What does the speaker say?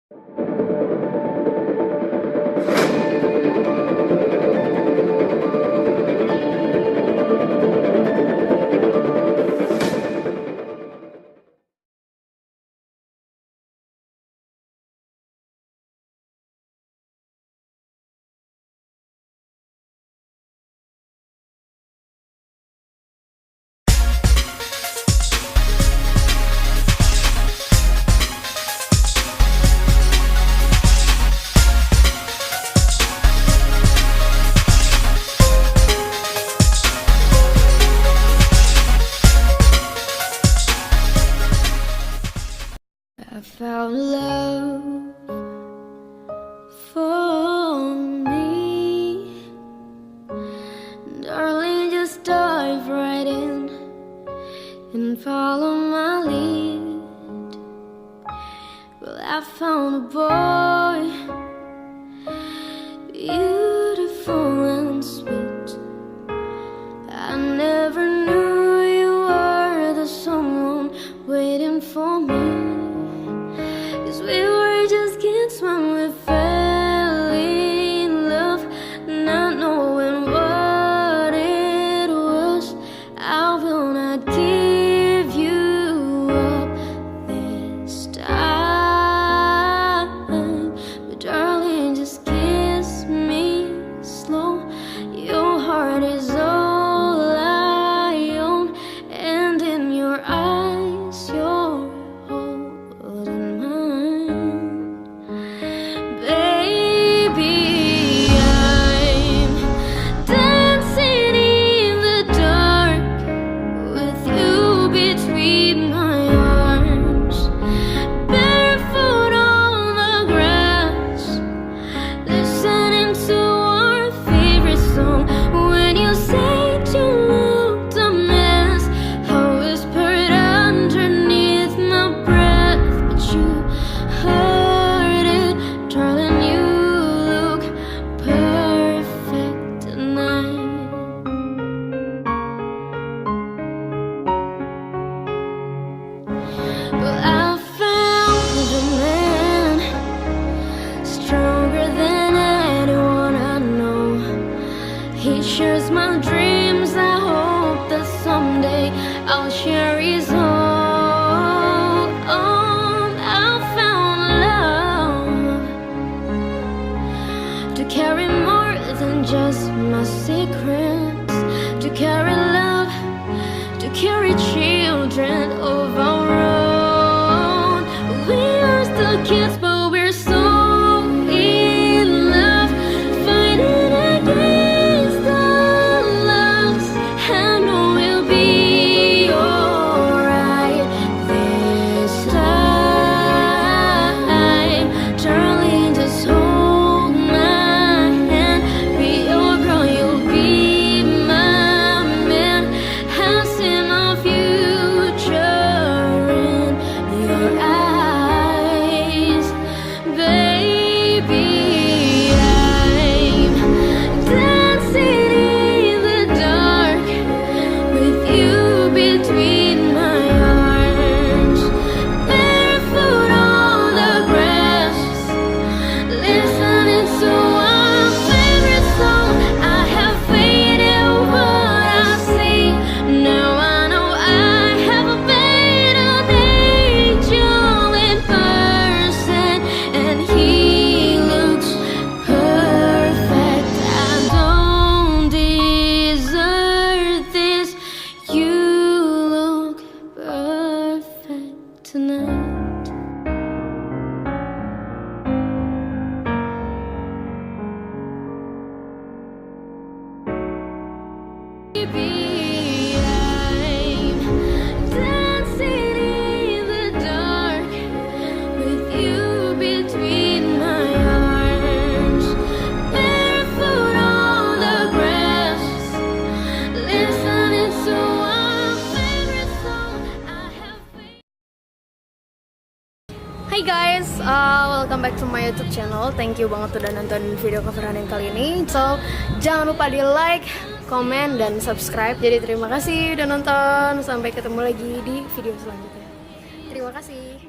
I found love for me, darling, just dive right in and follow my lead. Well, I found a boy, beautiful and sweet. I never knew you were the someone waiting for me. We were just kids when we fell in love, not knowing what it was. I will not give you up this time, but darling, just kiss me slow. Your heart is all I own, and in your eyes, you're holding mine. He shares my dreams. I hope that someday I'll share his own. I found love to carry more than just my secrets, to carry love, to carry children of our own. We are still kids, but we're so in love, fighting against the odds. I know we'll be alright this time. Darling, just hold my hand, be your girl, you'll be my man. I see my future in your eyes, baby. I'm dancing in the dark with you between my arms, barefoot on the grass, listening to our favorite song. I have faith in what I see. Now I know I have a better angel in person, and he looks perfect. I don't deserve this. You look perfect tonight. Baby, I'm dancing in the dark with you between my arms, barefoot on the grass, listening to our favorite song. I have faith. Hai guys, welcome back to my YouTube channel. Thank you banget udah nonton video coveran yang kali ini. So, jangan lupa di like, komen, dan subscribe. Jadi terima kasih udah nonton. Sampai ketemu lagi di video selanjutnya. Terima kasih.